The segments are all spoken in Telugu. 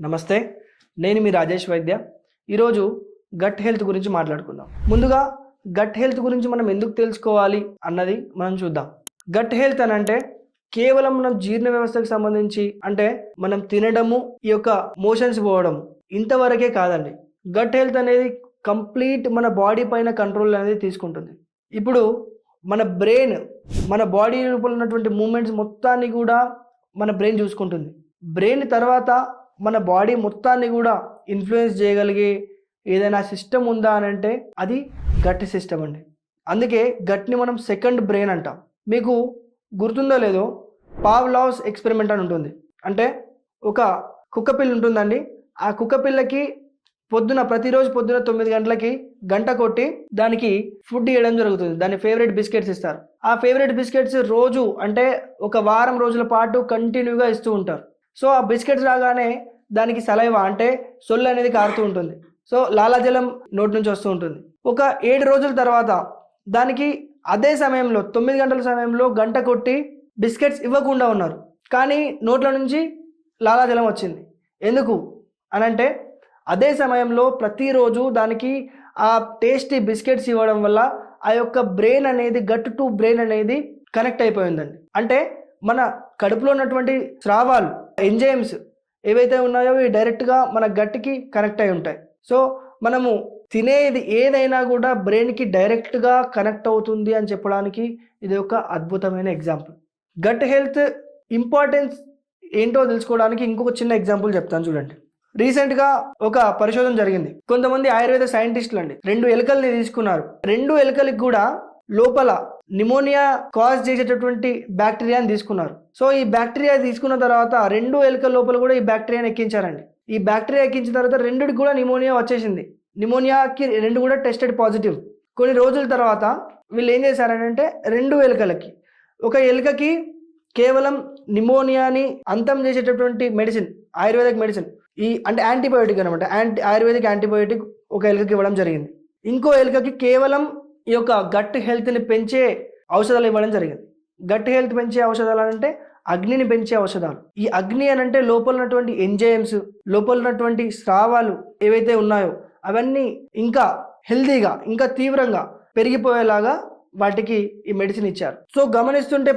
నమస్తే, నేను మీ రాజేష్ వైద్య. ఈరోజు గట్ హెల్త్ గురించి మాట్లాడుకుందాం. ముందుగా గట్ హెల్త్ గురించి మనం ఎందుకు తెలుసుకోవాలి అన్నది మనం చూద్దాం. గట్ హెల్త్ అని అంటే కేవలం మనం జీర్ణ వ్యవస్థకు సంబంధించి, అంటే మనం తినడము, ఈ యొక్క మోషన్స్ పోవడం ఇంతవరకే కాదండి. గట్ హెల్త్ అనేది కంప్లీట్ మన బాడీ పైన కంట్రోల్ అనేది తీసుకుంటుంది. ఇప్పుడు మన బ్రెయిన్, మన బాడీ లోపల ఉన్నటువంటి మూమెంట్స్ మొత్తాన్ని కూడా మన బ్రెయిన్ చూసుకుంటుంది. బ్రెయిన్ తర్వాత మన బాడీ మొత్తాన్ని కూడా ఇన్ఫ్లుయెన్స్ చేయగలిగే ఏదైనా సిస్టమ్ ఉందా అని అంటే అది గట్ సిస్టమ్ అండి. అందుకే గట్ని మనం సెకండ్ బ్రెయిన్ అంటాం. మీకు గుర్తుందో లేదో, పావ్లావ్స్ ఎక్స్పెరిమెంట్ అని ఉంటుంది. అంటే ఒక కుక్కపిల్ల ఉంటుందండి. ఆ కుక్కపిల్లకి ప్రతిరోజు పొద్దున 9 గంటలకి గంట కొట్టి దానికి ఫుడ్ ఇవ్వడం జరుగుతుంది. దాని ఫేవరెట్ బిస్కెట్స్ ఇస్తారు. ఆ ఫేవరెట్ బిస్కెట్స్ రోజు, అంటే ఒక వారం రోజుల పాటు కంటిన్యూగా ఇస్తూ ఉంటారు. సో ఆ బిస్కెట్స్ రాగానే దానికి సలైవా, అంటే సొల్లు అనేది కారుతూ ఉంటుంది. సో లాలాజలం నోటి నుంచి వస్తూ ఉంటుంది. ఒక 7 రోజుల తర్వాత దానికి అదే సమయంలో 9 గంటల సమయంలో గంట కొట్టి బిస్కెట్స్ ఇవ్వకుండా ఉన్నారు, కానీ నోట్ల నుంచి లాలాజలం వచ్చింది. ఎందుకు అనంటే అదే సమయంలో ప్రతిరోజు దానికి ఆ టేస్టీ బిస్కెట్స్ ఇవ్వడం వల్ల ఆ యొక్క బ్రెయిన్ అనేది, గట్ టు బ్రెయిన్ అనేది కనెక్ట్ అయిపోయిందండి. అంటే మన కడుపులో ఉన్నటువంటి స్రావాలు, ఎంజైమ్స్ ఏవైతే ఉన్నాయో ఇవి డైరెక్ట్గా మన గట్కి కనెక్ట్ అయి ఉంటాయి. సో మనము తినేది ఏదైనా కూడా బ్రెయిన్కి డైరెక్ట్గా కనెక్ట్ అవుతుంది అని చెప్పడానికి ఇది ఒక అద్భుతమైన ఎగ్జాంపుల్. గట్ హెల్త్ ఇంపార్టెన్స్ ఏంటో తెలుసుకోవడానికి ఇంకొక చిన్న ఎగ్జాంపుల్ చెప్తాను, చూడండి. రీసెంట్గా ఒక పరిశోధన జరిగింది. కొంతమంది ఆయుర్వేద సైంటిస్టులు అండి 2 ఎలుకల్ని తీసుకున్నారు. 2 ఎలుకలకి కూడా లోపల నిమోనియా కాజ్ చేసేటటువంటి బ్యాక్టీరియాని తీసుకున్నారు. సో ఈ బ్యాక్టీరియా తీసుకున్న తర్వాత 2 ఎలుకల లోపల కూడా ఈ బ్యాక్టీరియాని ఎక్కించారండి. ఈ బ్యాక్టీరియా ఎక్కించిన తర్వాత 2కి కూడా నిమోనియా వచ్చేసింది. నిమోనియాకి 2 కూడా టెస్టెడ్ పాజిటివ్. కొన్ని రోజుల తర్వాత వీళ్ళు ఏం చేశారంటే 2 ఎలుకలకి, ఒక ఎలుకకి కేవలం నిమోనియాని అంతం చేసేటటువంటి మెడిసిన్, ఆయుర్వేదిక్ మెడిసిన్, అంటే యాంటీబయోటిక్ అనమాట, ఆయుర్వేదిక్ యాంటీబయోటిక్ ఒక ఎలుకకి ఇవ్వడం జరిగింది. ఇంకో ఎలుకకి కేవలం ఈ యొక్క గట్ హెల్త్ని పెంచే ఔషధాలు ఇవ్వడం జరిగింది. గట్ హెల్త్ పెంచే ఔషధాలు అంటే అగ్నిని పెంచే ఔషధాలు. ఈ అగ్ని అని అంటే లోపల ఉన్నటువంటి ఎంజైమ్స్, లోపల ఉన్నటువంటి స్రావాలు ఏవైతే ఉన్నాయో అవన్నీ ఇంకా హెల్తీగా, ఇంకా తీవ్రంగా పెరిగిపోయేలాగా వాటికి ఈ మెడిసిన్ ఇచ్చారు. సో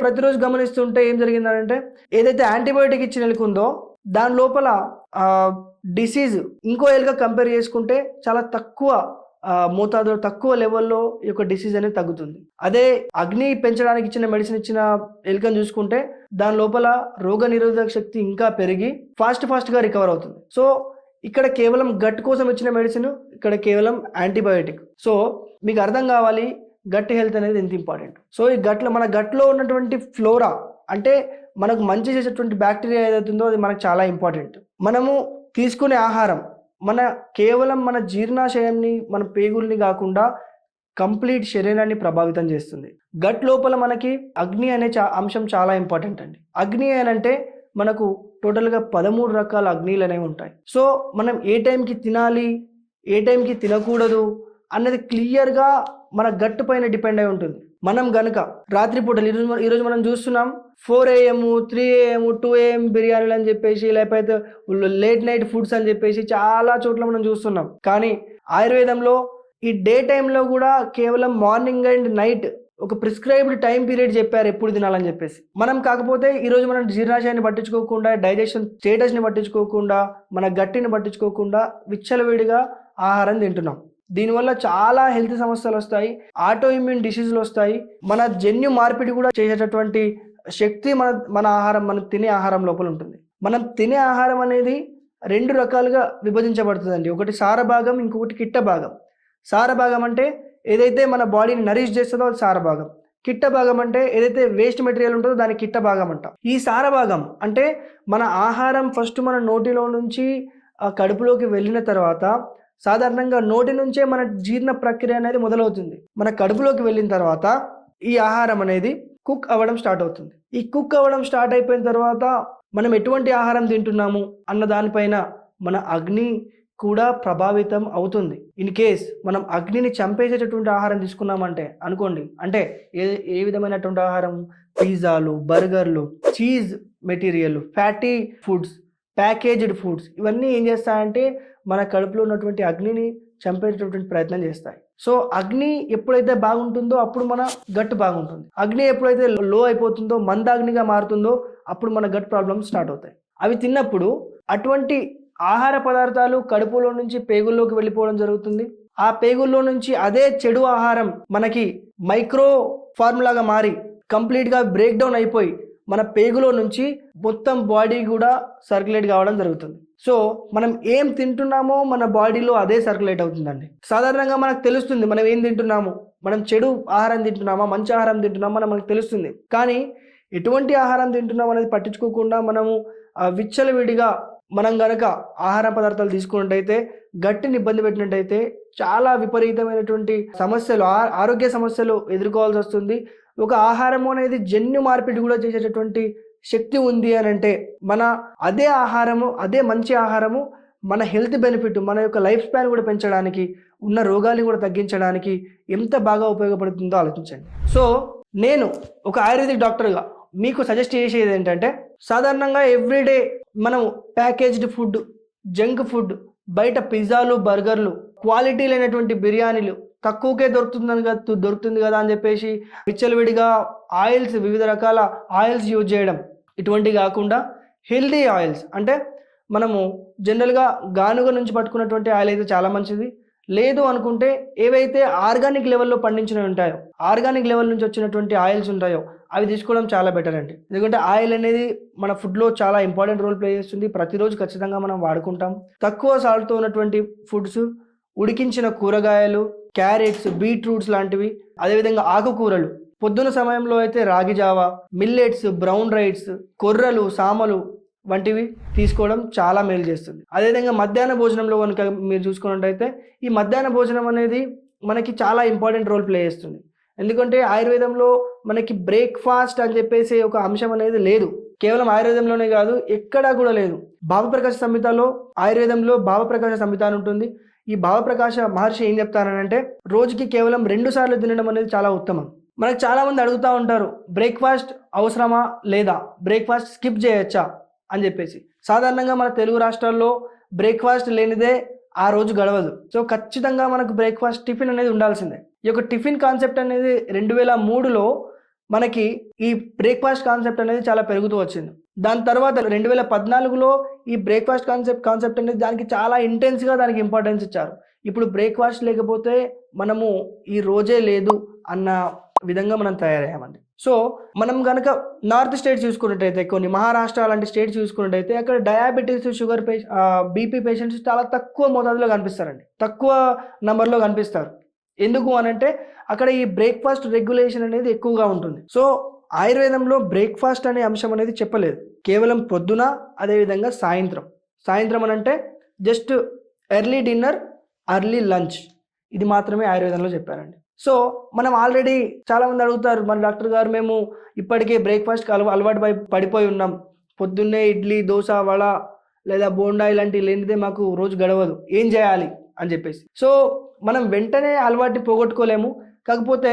ప్రతిరోజు గమనిస్తుంటే ఏం జరిగిందంటే, ఏదైతే యాంటీబయోటిక్ ఇచ్చిన ఎలుక ఉందో దాని లోపల డిసీజ్ ఇంకో ఎలుక కంపేర్ చేసుకుంటే చాలా తక్కువ మోతాదులో, తక్కువ లెవెల్లో ఈ యొక్క డిసీజ్ అనేది తగ్గుతుంది. అదే అగ్ని పెంచడానికి ఇచ్చిన మెడిసిన్ ఇచ్చిన ఎలుకను చూసుకుంటే దాని లోపల రోగ నిరోధక శక్తి ఇంకా పెరిగి ఫాస్ట్గా రికవర్ అవుతుంది. సో ఇక్కడ కేవలం గట్ కోసం ఇచ్చిన మెడిసిన్, ఇక్కడ కేవలం యాంటీబయోటిక్. సో మీకు అర్థం కావాలి గట్ హెల్త్ అనేది ఎంత ఇంపార్టెంట్. సో ఈ మన గట్లో ఉన్నటువంటి ఫ్లోరా, అంటే మనకు మంచి చేసేటువంటి బ్యాక్టీరియా ఏదైతుందో అది మనకు చాలా ఇంపార్టెంట్. మనము తీసుకునే ఆహారం కేవలం మన జీర్ణాశయాన్ని, మన పేగుల్ని కాకుండా కంప్లీట్ శరీరాన్ని ప్రభావితం చేస్తుంది. గట్ లోపల మనకి అగ్ని అనే అంశం చాలా ఇంపార్టెంట్ అండి. అగ్ని అంటే మనకు టోటల్గా 13 రకాల అగ్నిలు అనేవి ఉంటాయి. సో మనం ఏ టైంకి తినాలి, ఏ టైంకి తినకూడదు అన్నది క్లియర్గా మన గట్ పైన డిపెండ్ అయి ఉంటుంది. మనం గనుక రాత్రిపూటలు, ఈరోజు మనం చూస్తున్నాం 4 AM 3 AM 2 AM బిర్యానీలు అని చెప్పేసి, లేకపోతే లేట్ నైట్ ఫుడ్స్ అని చెప్పేసి చాలా చోట్ల మనం చూస్తున్నాం. కానీ ఆయుర్వేదంలో ఈ డే టైంలో కూడా కేవలం మార్నింగ్ అండ్ నైట్ ఒక ప్రిస్క్రైబ్డ్ టైం పీరియడ్ చెప్పారు ఎప్పుడు తినాలని చెప్పేసి. కాకపోతే ఈరోజు మనం జీర్ణాశయాన్ని పట్టించుకోకుండా, డైజెషన్ స్టేటస్ని పట్టించుకోకుండా, మన గట్టిని పట్టించుకోకుండా విచ్చలవిడిగా ఆహారం తింటున్నాం. దీనివల్ల చాలా హెల్త్ సమస్యలు వస్తాయి, ఆటో ఇమ్యూన్ డిసీజులు వస్తాయి. మన జన్యు మార్పిడి కూడా చేసేటటువంటి శక్తి మనం తినే ఆహారం లోపల ఉంటుంది. మనం తినే ఆహారం అనేది 2 రకాలుగా విభజించబడుతుందండి. ఒకటి సార భాగం, ఇంకొకటి కిట్ట భాగం. సార భాగం అంటే ఏదైతే మన బాడీని నరిష్ చేస్తుందో అది సార భాగం. కిట్ట భాగం అంటే ఏదైతే వేస్ట్ మెటీరియల్ ఉంటుందో దాని కిట్ట భాగం అంటాం. ఈ సార భాగం అంటే మన ఆహారం ఫస్ట్ మన నోటిలో నుంచి కడుపులోకి వెళ్ళిన తర్వాత సాధారణంగా నోటి నుంచే మన జీర్ణ ప్రక్రియ అనేది మొదలవుతుంది. మన కడుపులోకి వెళ్ళిన తర్వాత ఈ ఆహారం అనేది కుక్ అవ్వడం స్టార్ట్ అవుతుంది. ఈ కుక్ అవ్వడం స్టార్ట్ అయిపోయిన తర్వాత మనం ఎటువంటి ఆహారం తింటున్నాము అన్న దానిపైన మన అగ్ని కూడా ప్రభావితం అవుతుంది. ఇన్ కేస్ మనం అగ్నిని చంపేసేటటువంటి ఆహారం తీసుకున్నామంటే అనుకోండి, అంటే ఏ విధమైనటువంటి ఆహారం, పిజ్జాలు, బర్గర్లు, cheese material, fatty foods, packaged foods ఇవన్నీ ఏం చేస్తాయంటే మన కడుపులో ఉన్నటువంటి అగ్నిని చంపేటటువంటి ప్రయత్నం చేస్తాయి. సో అగ్ని ఎప్పుడైతే బాగుంటుందో అప్పుడు మన గట్ బాగుంటుంది. అగ్ని ఎప్పుడైతే లో అయిపోతుందో మందాగ్నిగా మారుతుందో అప్పుడు మన గట్ ప్రాబ్లమ్స్ స్టార్ట్ అవుతాయి. అవి తిన్నప్పుడు అటువంటి ఆహార పదార్థాలు కడుపులో నుంచి పేగుల్లోకి వెళ్ళిపోవడం జరుగుతుంది. ఆ పేగుల్లో నుంచి అదే చెడు ఆహారం మనకి మైక్రో ఫార్ములాగా మారి కంప్లీట్గా బ్రేక్ డౌన్ అయిపోయి మన పేగులో నుంచి మొత్తం బాడీ కూడా సర్క్యులేట్ కావడం జరుగుతుంది. సో మనం ఏం తింటున్నామో మన బాడీలో అదే సర్క్యులేట్ అవుతుందండి. సాధారణంగా మనకు తెలుస్తుంది మనం ఏం తింటున్నాము, మనం చెడు ఆహారం తింటున్నామా మంచి ఆహారం తింటున్నామా మనకు తెలుస్తుంది. కానీ ఎటువంటి ఆహారం తింటున్నాం అనేది పట్టించుకోకుండా మనము విచ్చలవిడిగా మనం గనక ఆహార పదార్థాలు తీసుకున్నట్టయితే గట్టిని ఇబ్బంది పెట్టినట్టయితే చాలా విపరీతమైనటువంటి సమస్యలు ఆరోగ్య సమస్యలు ఎదుర్కోవాల్సి వస్తుంది. ఒక ఆహారం అనేది జన్యు మార్పిడి కూడా చేసేటటువంటి శక్తి ఉంది అని అంటే మన అదే ఆహారము అదే మంచి ఆహారము మన హెల్త్ బెనిఫిట్ మన యొక్క లైఫ్ స్పాన్ కూడా పెంచడానికి ఉన్న రోగాలను కూడా తగ్గించడానికి ఎంత బాగా ఉపయోగపడుతుందో ఆలోచించండి. సో నేను ఒక ఆయుర్వేదిక్ డాక్టర్గా మీకు సజెస్ట్ చేసేది ఏంటంటే సాధారణంగా ఎవ్రీడే మనం ప్యాకేజ్డ్ ఫుడ్ జంక్ ఫుడ్ బయట పిజ్జాలు బర్గర్లు క్వాలిటీ లేనటువంటి బిర్యానీలు తక్కువకే దొరుకుతుంది కదా అని చెప్పేసి విచ్చలవిడిగా ఆయిల్స్ వివిధ రకాల ఆయిల్స్ యూజ్ చేయడం ఇటువంటి కాకుండా హెల్దీ ఆయిల్స్ అంటే మనము జనరల్గా గానుగ నుంచి పట్టుకున్నటువంటి ఆయిల్ అయితే చాలా మంచిది. లేదు అనుకుంటే ఏవైతే ఆర్గానిక్ లెవెల్లో పండించినవి ఉంటాయో ఆర్గానిక్ లెవెల్ నుంచి వచ్చినటువంటి ఆయిల్స్ ఉంటాయో అవి తీసుకోవడం చాలా బెటర్ అండి. ఎందుకంటే ఆయిల్ అనేది మన ఫుడ్లో చాలా ఇంపార్టెంట్ రోల్ ప్లే చేస్తుంది. ప్రతిరోజు ఖచ్చితంగా మనం వాడుకుంటాం. తక్కువ సాల్ట్తో ఉన్నటువంటి ఫుడ్స్, ఉడికించిన కూరగాయలు, క్యారెట్స్, బీట్రూట్స్ లాంటివి, అదేవిధంగా ఆకుకూరలు, పొద్దున సమయంలో అయితే రాగి జావా, మిల్లెట్స్, బ్రౌన్ రైట్స్, కొర్రలు, సామలు వంటివి తీసుకోవడం చాలా మేలు చేస్తుంది. అదేవిధంగా మధ్యాహ్న భోజనంలో కనుక మీరు చూసుకున్నట్టయితే ఈ మధ్యాహ్న భోజనం అనేది మనకి చాలా ఇంపార్టెంట్ రోల్ ప్లే చేస్తుంది. ఎందుకంటే ఆయుర్వేదంలో మనకి బ్రేక్ఫాస్ట్ అని చెప్పేసి ఒక అంశం అనేది లేదు. కేవలం ఆయుర్వేదంలోనే కాదు ఎక్కడా కూడా లేదు. భావప్రకాశ సంహితలో ఆయుర్వేదంలో భావప్రకాశ సంహిత అని ఉంటుంది. ఈ భావప్రకాశ మహర్షి ఏం చెప్తారనంటే రోజుకి కేవలం 2 సార్లు తినడం అనేది చాలా ఉత్తమం. మనకు చాలా మంది అడుగుతూ ఉంటారు బ్రేక్ఫాస్ట్ అవసరమా లేదా, బ్రేక్ఫాస్ట్ స్కిప్ చేయొచ్చా అని చెప్పేసి. సాధారణంగా మన తెలుగు రాష్ట్రాల్లో బ్రేక్ఫాస్ట్ లేనిదే ఆ రోజు గడవదు. సో ఖచ్చితంగా మనకు బ్రేక్ఫాస్ట్ టిఫిన్ అనేది ఉండాల్సిందే. ఈ యొక్క టిఫిన్ కాన్సెప్ట్ అనేది 2003లో మనకి ఈ బ్రేక్ఫాస్ట్ కాన్సెప్ట్ అనేది చాలా పెరుగుతూ వచ్చింది. దాని తర్వాత 2014లో ఈ బ్రేక్ఫాస్ట్ కాన్సెప్ట్ అనేది దానికి చాలా ఇంటెన్స్గా దానికి ఇంపార్టెన్స్ ఇచ్చారు. ఇప్పుడు బ్రేక్ఫాస్ట్ లేకపోతే మనము ఈ రోజే లేదు అన్న విధంగా మనం తయారయ్యామండి. సో మనం కనుక నార్త్ స్టేట్స్ చూసుకున్నట్టయితే కొన్ని మహారాష్ట్ర లాంటి స్టేట్స్ చూసుకున్నట్టయితే అక్కడ డయాబెటీస్, షుగర్ బీపీ పేషెంట్స్ చాలా తక్కువ మోతాదులో కనిపిస్తారండి, తక్కువ నెంబర్లో కనిపిస్తారు. ఎందుకు అనంటే అక్కడ ఈ బ్రేక్ఫాస్ట్ రెగ్యులేషన్ అనేది ఎక్కువగా ఉంటుంది. సో ఆయుర్వేదంలో బ్రేక్ఫాస్ట్ అనే అంశం అనేది చెప్పలేదు. కేవలం పొద్దున, అదేవిధంగా సాయంత్రం అనంటే just early dinner, early lunch, ఇది మాత్రమే ఆయుర్వేదంలో చెప్పారండి. సో మనం ఆల్రెడీ చాలామంది అడుగుతారు మన డాక్టర్ గారు మేము ఇప్పటికే బ్రేక్ఫాస్ట్కి అలవాటు పడిపోయి ఉన్నాం, పొద్దున్నే ఇడ్లీ, దోశ, వడ లేదా బోండా ఇలాంటివి లేనిదే మాకు రోజు గడవదు, ఏం చేయాలి అని చెప్పేసి. సో మనం వెంటనే అలవాటు పోగొట్టుకోలేము, కాకపోతే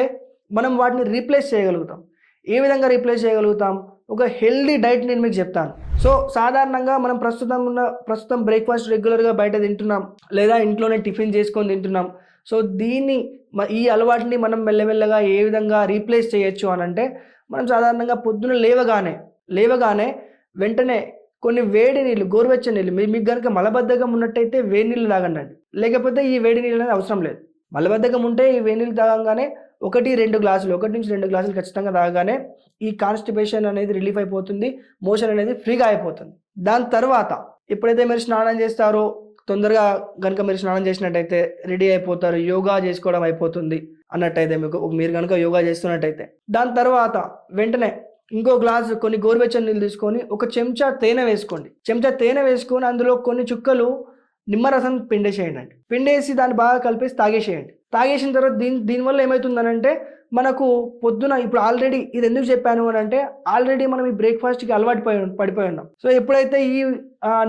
మనం వాటిని రీప్లేస్ చేయగలుగుతాం. ఏ విధంగా రీప్లేస్ చేయగలుగుతాం? ఒక హెల్దీ డైట్ నేను మీకు చెప్తాను. సో సాధారణంగా మనం ప్రస్తుతం బ్రేక్ఫాస్ట్ రెగ్యులర్గా బయట తింటున్నాం లేదా ఇంట్లోనే టిఫిన్ చేసుకొని తింటున్నాం. సో ఈ అలవాటుని మనం మెల్లమెల్లగా ఏ విధంగా రీప్లేస్ చేయొచ్చు అని అంటే మనం సాధారణంగా పొద్దున లేవగానే వెంటనే కొన్ని వేడి నీళ్ళు, గోరువెచ్చని నీళ్ళు, మీకు కనుక మలబద్ధకం ఉన్నట్టయితే వేడి నీళ్ళు తాగండి, లేకపోతే ఈ వేడి నీళ్ళు అనేది అవసరం లేదు. మలబద్ధకం ఉంటే ఈ వేడి నీళ్ళు తాగంగానే 1-2 గ్లాసులు ఖచ్చితంగా తాగగానే ఈ కాన్స్టిపేషన్ అనేది రిలీఫ్ అయిపోతుంది, మోషన్ అనేది ఫ్రీగా అయిపోతుంది. దాని తర్వాత ఎప్పుడైతే మీరు స్నానం చేస్తారో తొందరగా కనుక మీరు స్నానం చేసినట్టయితే రెడీ అయిపోతారు, యోగా చేసుకోవడం అయిపోతుంది అన్నట్టయితే మీరు కనుక యోగా చేస్తున్నట్టయితే దాని తర్వాత వెంటనే ఇంకో గ్లాసు కొన్ని గోరువెచ్చని నీళ్ళు తీసుకొని 1 చెంచా తేనె వేసుకొని అందులో కొన్ని చుక్కలు నిమ్మరసం పిండేసి దాన్ని బాగా కలిపేసి తాగేసిన తర్వాత దీనివల్ల ఏమవుతుందనంటే మనకు పొద్దున ఇప్పుడు ఆల్రెడీ ఇది ఎందుకు చెప్పాను అని అంటే ఆల్రెడీ మనం ఈ బ్రేక్ఫాస్ట్కి అలవాటు పడిపోయి ఉన్నాం. సో ఎప్పుడైతే ఈ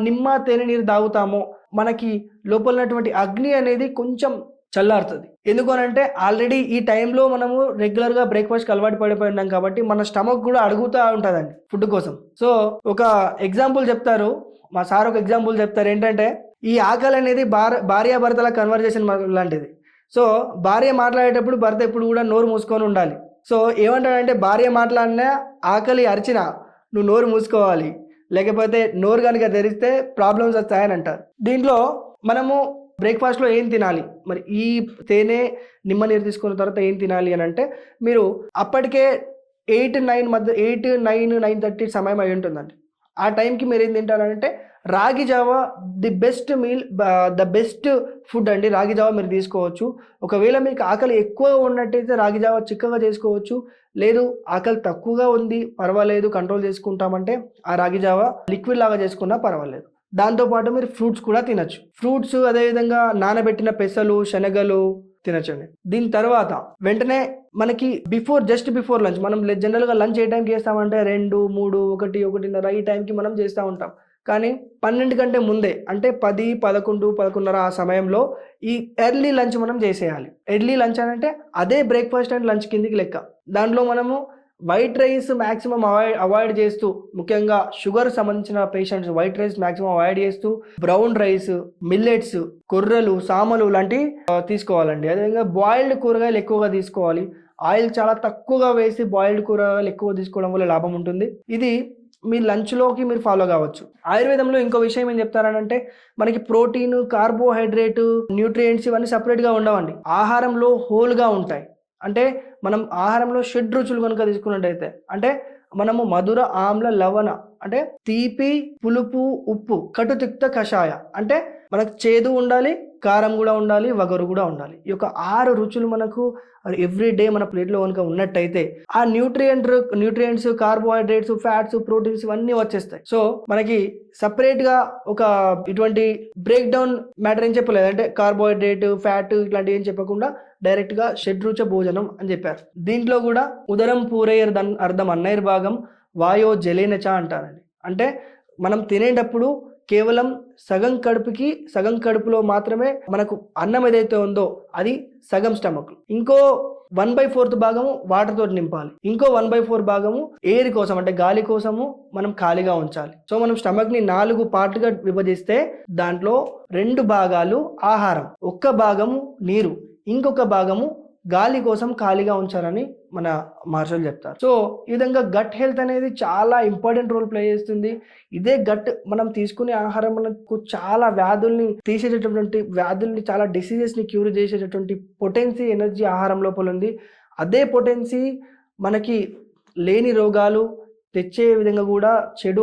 నిమ్మ తేనె నీరు తాగుతామో మనకి లోపల ఉన్నటువంటి అగ్ని అనేది కొంచెం చల్లారుతుంది. ఎందుకనంటే ఆల్రెడీ ఈ టైంలో మనము రెగ్యులర్గా బ్రేక్ఫాస్ట్కి అలవాటు పడిపోయి ఉన్నాం కాబట్టి మన స్టమక్ కూడా అడుగుతూ ఉంటుందండి ఫుడ్ కోసం. సో ఒక ఎగ్జాంపుల్ చెప్తారు, మా సార్ ఒక ఎగ్జాంపుల్ చెప్తారు ఏంటంటే, ఈ ఆకలి అనేది భార్యాభర్తల కన్వర్జేషన్ లాంటిది. సో భార్య మాట్లాడేటప్పుడు భర్త ఎప్పుడు కూడా నోరు మూసుకొని ఉండాలి. సో ఏమంటాడంటే, భార్య మాట్లాడినా ఆకలి అరిచినా నువ్వు నోరు మూసుకోవాలి, లేకపోతే నోరు కనుక తెరిస్తే ప్రాబ్లమ్స్ వస్తాయని అంటారు. దీంట్లో మనము బ్రేక్ఫాస్ట్లో ఏం తినాలి, మరి ఈ తేనె నిమ్మ నీరు తీసుకున్న తర్వాత ఏం తినాలి అని అంటే, మీరు అప్పటికే 9:30 సమయం అయి ఉంటుందండి. ఆ టైంకి మీరు ఏం తింటారంటే రాగి Java the best meal, the best food అండి. రాగి జావా మీరు తీసుకోవచ్చు. ఒకవేళ మీకు ఆకలి ఎక్కువ ఉన్నట్టయితే రాగి జావా చిక్కగా చేసుకోవచ్చు. లేదు ఆకలి తక్కువగా ఉంది, పర్వాలేదు కంట్రోల్ చేసుకుంటామంటే ఆ రాగి జావా లిక్విడ్ లాగా చేసుకున్నా పర్వాలేదు. దాంతోపాటు మీరు ఫ్రూట్స్ కూడా తినచ్చు. ఫ్రూట్స్ అదేవిధంగా నానబెట్టిన పెసలు, శనగలు తినచ్చండి. దీని తర్వాత వెంటనే మనకి జస్ట్ బిఫోర్ లంచ్, మనం జనరల్గా లంచ్ ఏ టైంకి చేస్తామంటే 2, 3, 1, 1:30 ఈ టైంకి మనం చేస్తూ ఉంటాం. కానీ 12 కంటే ముందే అంటే 10, 11, 11:30 ఆ సమయంలో ఈ ఎర్లీ లంచ్ మనం చేసేయాలి. ఎర్లీ లంచ్ అని అంటే అదే బ్రేక్ఫాస్ట్ అండ్ లంచ్ కిందికి లెక్క. దాంట్లో మనము వైట్ రైస్ మ్యాక్సిమం అవాయిడ్ చేస్తూ, ముఖ్యంగా షుగర్ సంబంధించిన patients white rice maximum avoid చేస్తూ బ్రౌన్ రైస్, మిల్లెట్స్, కొర్రలు, సామలు లాంటివి తీసుకోవాలండి. అదేవిధంగా బాయిల్డ్ కూరగాయలు ఎక్కువగా తీసుకోవాలి. ఆయిల్ చాలా తక్కువగా వేసి బాయిల్డ్ కూరగాయలు ఎక్కువ తీసుకోవడం వల్ల లాభం ఉంటుంది. ఇది మీ లంచ్లోకి మీరు ఫాలో కావచ్చు. ఆయుర్వేదంలో ఇంకో విషయం ఏం చెప్తారనంటే, మనకి ప్రోటీన్, కార్బోహైడ్రేట్, న్యూట్రియంట్స్ ఇవన్నీ సపరేట్గా ఉండవండి. ఆహారంలో హోల్గా ఉంటాయి. అంటే మనం ఆహారంలో 6 రుచులు కనుక తీసుకున్నట్టయితే, అంటే మనము మధుర, ఆమ్ల, లవణ అంటే తీపి, పులుపు, ఉప్పు, కటు, తిక్త, కషాయ అంటే మనకు చేదు ఉండాలి, కారం కూడా ఉండాలి, వగరు కూడా ఉండాలి. ఈ యొక్క 6 రుచులు మనకు ఎవ్రీ డే మన ప్లేట్లో కనుక ఉన్నట్టయితే ఆ న్యూట్రియంట్స్, కార్బోహైడ్రేట్స్, ఫ్యాట్స్, ప్రోటీన్స్ ఇవన్నీ వచ్చేస్తాయి. సో మనకి సపరేట్గా ఒక ఇటువంటి బ్రేక్ డౌన్ మ్యాటర్ ఏం చెప్పలేదు. అంటే కార్బోహైడ్రేట్, ఫ్యాట్ ఇట్లాంటివి ఏం చెప్పకుండా డైరెక్ట్గా షడ్రుచ భోజనం అని చెప్పారు. దీంట్లో కూడా ఉదరం పూరయ్యర్ అర్థం అన్నైర్భాగం వాయో జలేనచ అంటారండి. అంటే మనం తినేటప్పుడు కేవలం సగం కడుపులో మాత్రమే మనకు అన్నం ఏదైతే ఉందో అది సగం స్టమక్, ఇంకో 1/4 భాగము వాటర్ తోటి నింపాలి, ఇంకో 1/4 భాగము ఎయిర్ కోసం అంటే గాలి కోసము మనం ఖాళీగా ఉంచాలి. సో మనం స్టమక్ ని 4 పార్ట్గా విభజిస్తే దాంట్లో 2 భాగాలు ఆహారం, 1 భాగము నీరు, ఇంకొక భాగము గాలి కోసం ఖాళీగా ఉంచాలని మన మహర్షులు చెప్తారు. సో ఈ విధంగా గట్ హెల్త్ అనేది చాలా ఇంపార్టెంట్ రోల్ ప్లే చేస్తుంది. ఇదే గట్ మనం తీసుకునే ఆహారం మనకు చాలా వ్యాధుల్ని తీసేటటువంటి చాలా డిసీజెస్ని క్యూర్ చేసేటటువంటి పొటెన్సీ, ఎనర్జీ ఆహారం లోపల ఉంది. అదే పొటెన్సీ మనకి లేని రోగాలు తెచ్చే విధంగా కూడా చెడు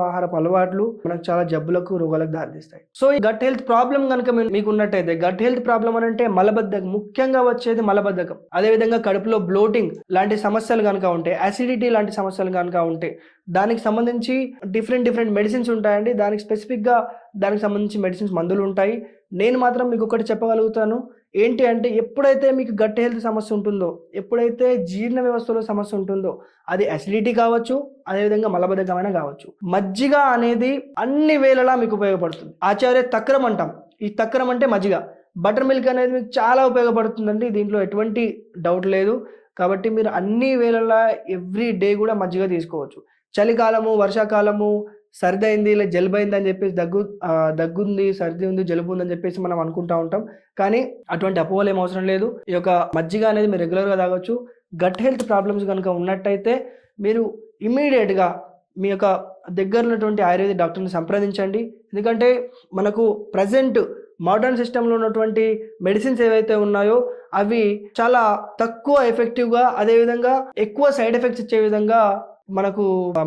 ఆహారపు అలవాట్లు మనకు చాలా జబ్బులకు, రోగాలకు దారితీస్తాయి. సో ఈ గట్ హెల్త్ ప్రాబ్లం కనుక మీకు ఉన్నట్టయితే, గట్ హెల్త్ ప్రాబ్లం అని అంటే మలబద్ధకం, ముఖ్యంగా వచ్చేది మలబద్ధకం. అదేవిధంగా కడుపులో బ్లోటింగ్ లాంటి సమస్యలు కనుక ఉంటే, అసిడిటీ లాంటి సమస్యలు కనుక ఉంటే, దానికి సంబంధించి డిఫరెంట్ మెడిసిన్స్ ఉంటాయండి. దానికి స్పెసిఫిక్గా దానికి సంబంధించి మెడిసిన్స్, మందులు ఉంటాయి. నేను మాత్రం మీకు ఒకటి చెప్పగలుగుతాను ఏంటి అంటే, ఎప్పుడైతే మీకు గట్ హెల్త్ సమస్య ఉంటుందో, ఎప్పుడైతే జీర్ణ వ్యవస్థలో సమస్య ఉంటుందో, అది అసిడిటీ కావచ్చు, అదేవిధంగా మలబద్ధకమైన కావచ్చు, మజ్జిగ అనేది అన్ని వేళలా మీకు ఉపయోగపడుతుంది. ఆచార్య తక్రం అంటాం. ఈ తక్రం అంటే మజ్జిగ. బటర్ మిల్క్ అనేది మీకు చాలా ఉపయోగపడుతుందండి, దీంట్లో ఎటువంటి డౌట్ లేదు. కాబట్టి మీరు అన్ని వేళలా ఎవ్రీ డే కూడా మజ్జిగ తీసుకోవచ్చు. చలికాలము, వర్షాకాలము, సర్ది అయింది ఇలా జలుబు అయింది అని చెప్పేసి దగ్గుంది, సర్ది ఉంది, జలుబు ఉందని చెప్పేసి మనం అనుకుంటా ఉంటాం. కానీ అటువంటి అపోహలు ఏం అవసరం లేదు. ఈ యొక్క మజ్జిగ అనేది మీరు రెగ్యులర్గా తాగొచ్చు. గట్ హెల్త్ ప్రాబ్లమ్స్ కనుక ఉన్నట్టయితే మీరు ఇమ్మీడియట్గా మీ యొక్క దగ్గర ఉన్నటువంటి ఆయుర్వేదిక్ డాక్టర్ని సంప్రదించండి. ఎందుకంటే మనకు ప్రజెంట్ మోడర్న్ సిస్టంలో ఉన్నటువంటి మెడిసిన్స్ ఏవైతే ఉన్నాయో అవి చాలా తక్కువ ఎఫెక్టివ్గా, అదేవిధంగా ఎక్కువ సైడ్ ఎఫెక్ట్స్ ఇచ్చే విధంగా మనకు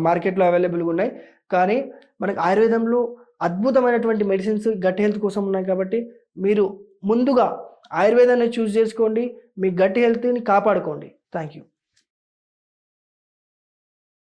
మార్కెట్లో అవైలబుల్గా ఉన్నాయి. కానీ మనకు ఆయుర్వేదంలో అద్భుతమైనటువంటి మెడిసిన్స్ గట్ హెల్త్ కోసం ఉన్నాయి. కాబట్టి మీరు ముందుగా ఆయుర్వేదాన్ని చూస్ చేసుకోండి, మీ గట్ హెల్త్ని కాపాడుకోండి. Thank you.